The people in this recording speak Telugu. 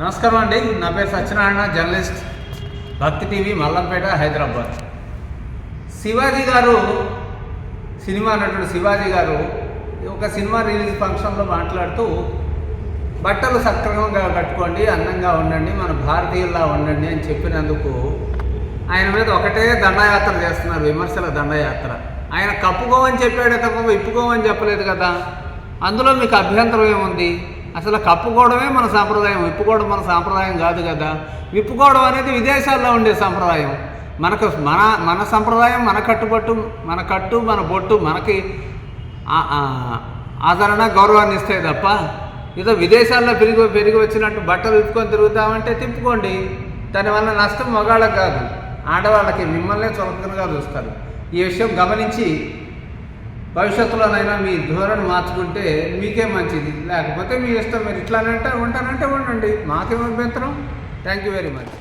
నమస్కారం అండి. నా పేరు సత్యనారాయణ, జర్నలిస్ట్, భక్తి టీవీ, మల్లంపేట, హైదరాబాద్. శివాజీ గారు, సినిమా నటుడు శివాజీ గారు ఒక సినిమా రిలీజ్ ఫంక్షన్లో మాట్లాడుతూ బట్టలు సక్రమంగా కట్టుకోండి, అందంగా ఉండండి, మన భారతీయుల్లా ఉండండి అని చెప్పినందుకు ఆయన మీద ఒకటే దండయాత్ర చేస్తున్నారు, విమర్శల దండయాత్ర. ఆయన కప్పుకోమని చెప్పాడే తప్ప విప్పుకోమని చెప్పలేదు కదా. అందులో మీకు అభ్యంతరం ఏముంది? అసలు కప్పుకోవడమే మన సాంప్రదాయం, విప్పుకోవడం మన సాంప్రదాయం కాదు కదా. విప్పుకోవడం అనేది విదేశాల్లో ఉండే సాంప్రదాయం. మనకు మన సంప్రదాయం, మన కట్టు, మన బొట్టు మనకి ఆదరణ, గౌరవాన్ని ఇస్తాయి తప్ప ఏదో విదేశాల్లో పెరిగి వచ్చినట్టు బట్టలు విప్పుకొని తిరుగుతామంటే తిప్పుకోండి. దానివల్ల నష్టం మగాళ్ళకి కాదు, ఆడవాళ్ళకి. మిమ్మల్నే చులకనగా చూస్తారు. ఈ విషయం గమనించి భవిష్యత్తులోనైనా మీ ధోరణి మార్చుకుంటే మీకే మంచిది. లేకపోతే మీ ఇష్టం, మీరు ఇట్లానంటే ఉంటానంటే ఉండండి, మాకేం అభ్యంతరం. Thank you very much.